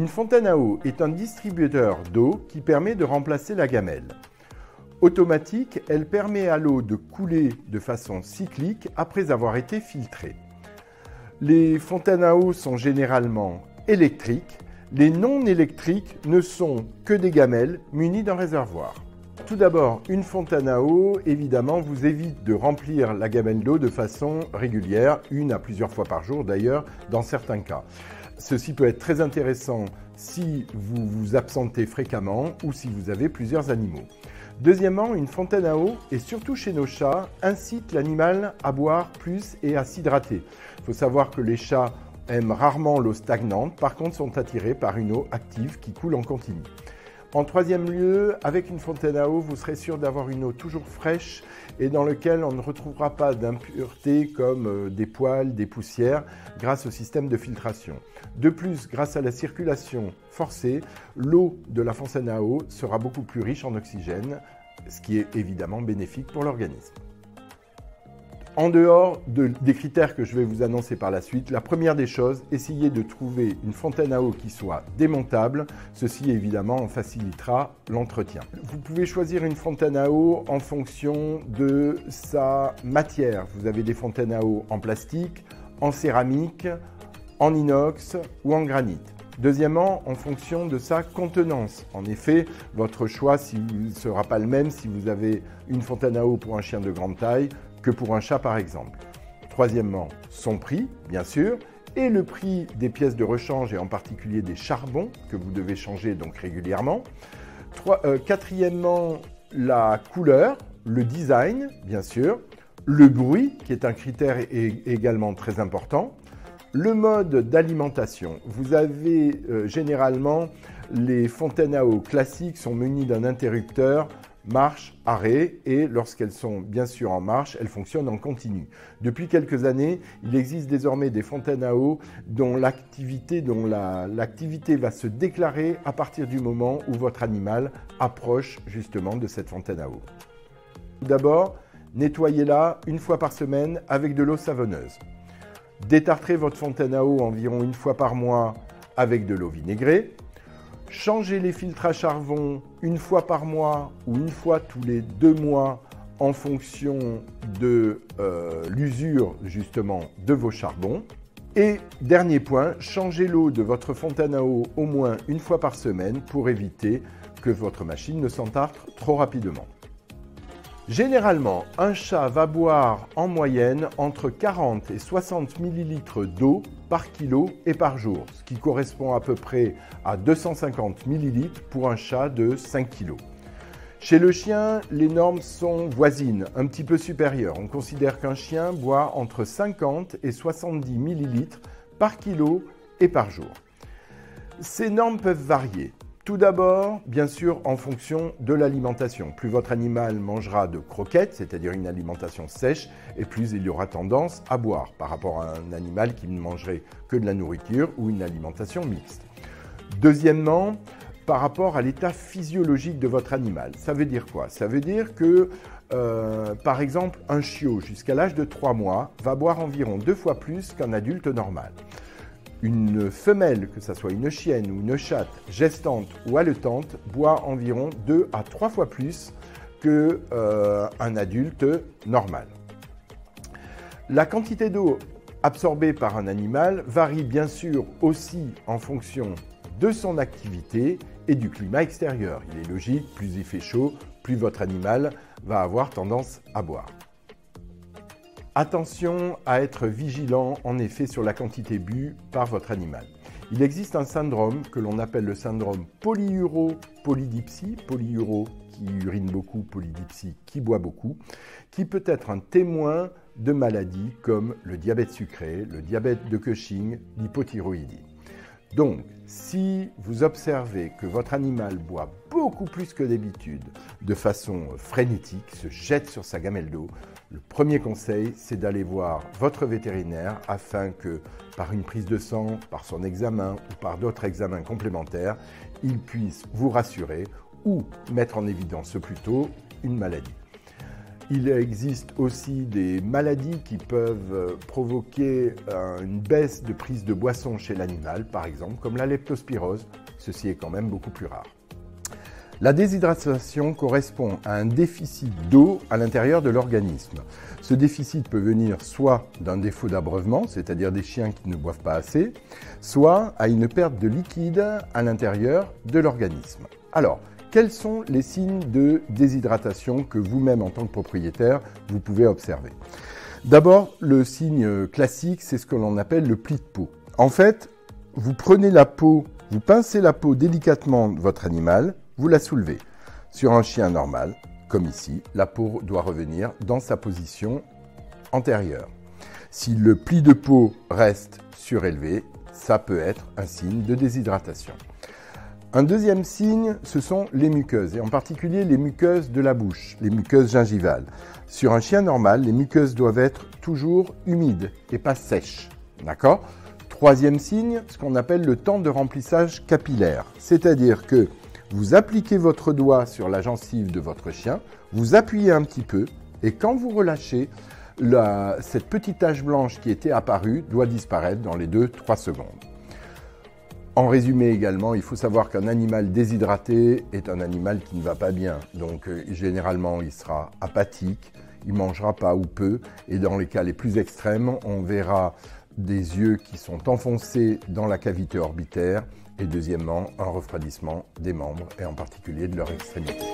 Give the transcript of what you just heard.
Une fontaine à eau est un distributeur d'eau qui permet de remplacer la gamelle. Automatique, elle permet à l'eau de couler de façon cyclique après avoir été filtrée. Les fontaines à eau sont généralement électriques. Les non électriques ne sont que des gamelles munies d'un réservoir. Tout d'abord, une fontaine à eau, évidemment, vous évite de remplir la gamelle d'eau de façon régulière, une à plusieurs fois par jour d'ailleurs, dans certains cas. Ceci peut être très intéressant si vous vous absentez fréquemment ou si vous avez plusieurs animaux. Deuxièmement, une fontaine à eau, et surtout chez nos chats, incite l'animal à boire plus et à s'hydrater. Il faut savoir que les chats aiment rarement l'eau stagnante, par contre sont attirés par une eau active qui coule en continu. En troisième lieu, avec une fontaine à eau, vous serez sûr d'avoir une eau toujours fraîche et dans laquelle on ne retrouvera pas d'impuretés comme des poils, des poussières, grâce au système de filtration. De plus, grâce à la circulation forcée, l'eau de la fontaine à eau sera beaucoup plus riche en oxygène, ce qui est évidemment bénéfique pour l'organisme. En dehors des critères que je vais vous annoncer par la suite, la première des choses, essayez de trouver une fontaine à eau qui soit démontable. Ceci, évidemment, en facilitera l'entretien. Vous pouvez choisir une fontaine à eau en fonction de sa matière. Vous avez des fontaines à eau en plastique, en céramique, en inox ou en granit. Deuxièmement, en fonction de sa contenance. En effet, votre choix ne sera pas le même si vous avez une fontaine à eau pour un chien de grande taille que pour un chat par exemple. Troisièmement, son prix, bien sûr, et le prix des pièces de rechange et en particulier des charbons que vous devez changer donc régulièrement. Quatrièmement, la couleur, le design, bien sûr, le bruit qui est un critère également très important. Le mode d'alimentation. Vous avez généralement les fontaines à eau classiques sont munies d'un interrupteur marche, arrêt, et lorsqu'elles sont bien sûr en marche, elles fonctionnent en continu. Depuis quelques années, il existe désormais des fontaines à eau dont l'activité va se déclarer à partir du moment où votre animal approche justement de cette fontaine à eau. Tout d'abord, nettoyez-la une fois par semaine avec de l'eau savonneuse. Détartrez votre fontaine à eau environ une fois par mois avec de l'eau vinaigrée. Changez les filtres à charbon une fois par mois ou une fois tous les 2 mois en fonction de l'usure justement de vos charbons. Et dernier point, changez l'eau de votre fontaine à eau au moins une fois par semaine pour éviter que votre machine ne s'entartre trop rapidement. Généralement, un chat va boire en moyenne entre 40 et 60 ml d'eau par kilo et par jour, ce qui correspond à peu près à 250 ml pour un chat de 5 kg. Chez le chien, les normes sont voisines, un petit peu supérieures. On considère qu'un chien boit entre 50 et 70 ml par kilo et par jour. Ces normes peuvent varier. Tout d'abord, bien sûr, en fonction de l'alimentation. Plus votre animal mangera de croquettes, c'est-à-dire une alimentation sèche, et plus il aura tendance à boire par rapport à un animal qui ne mangerait que de la nourriture ou une alimentation mixte. Deuxièmement, par rapport à l'état physiologique de votre animal. Ça veut dire quoi? Ça veut dire que, par exemple, un chiot jusqu'à l'âge de 3 mois va boire environ 2 fois plus qu'un adulte normal. Une femelle, que ce soit une chienne ou une chatte, gestante ou allaitante, boit environ 2 à 3 fois plus qu'un adulte normal. La quantité d'eau absorbée par un animal varie bien sûr aussi en fonction de son activité et du climat extérieur. Il est logique, plus il fait chaud, plus votre animal va avoir tendance à boire. Attention à être vigilant en effet sur la quantité bue par votre animal. Il existe un syndrome que l'on appelle le syndrome polyuro-polydipsie, polyuro qui urine beaucoup, polydipsie qui boit beaucoup, qui peut être un témoin de maladies comme le diabète sucré, le diabète de Cushing, l'hypothyroïdie. Donc, si vous observez que votre animal boit beaucoup plus que d'habitude, de façon frénétique, se jette sur sa gamelle d'eau, le premier conseil, c'est d'aller voir votre vétérinaire afin que, par une prise de sang, par son examen ou par d'autres examens complémentaires, il puisse vous rassurer ou mettre en évidence plutôt une maladie. Il existe aussi des maladies qui peuvent provoquer une baisse de prise de boisson chez l'animal, par exemple, comme la leptospirose. Ceci est quand même beaucoup plus rare. La déshydratation correspond à un déficit d'eau à l'intérieur de l'organisme. Ce déficit peut venir soit d'un défaut d'abreuvement, c'est-à-dire des chiens qui ne boivent pas assez, soit à une perte de liquide à l'intérieur de l'organisme. Alors, quels sont les signes de déshydratation que vous-même, en tant que propriétaire, vous pouvez observer? D'abord, le signe classique, c'est ce que l'on appelle le pli de peau. En fait, vous prenez la peau, vous pincez la peau délicatement de votre animal, vous la soulevez. Sur un chien normal, comme ici, la peau doit revenir dans sa position antérieure. Si le pli de peau reste surélevé, ça peut être un signe de déshydratation. Un deuxième signe, ce sont les muqueuses, et en particulier les muqueuses de la bouche, les muqueuses gingivales. Sur un chien normal, les muqueuses doivent être toujours humides et pas sèches. D'accord ? Troisième signe, ce qu'on appelle le temps de remplissage capillaire, c'est-à-dire que vous appliquez votre doigt sur la gencive de votre chien, vous appuyez un petit peu, et quand vous relâchez, cette petite tache blanche qui était apparue doit disparaître dans les 2-3 secondes. En résumé également, il faut savoir qu'un animal déshydraté est un animal qui ne va pas bien. Donc généralement, il sera apathique, il ne mangera pas ou peu. Et dans les cas les plus extrêmes, on verra des yeux qui sont enfoncés dans la cavité orbitaire. Et deuxièmement, un refroidissement des membres et en particulier de leurs extrémités.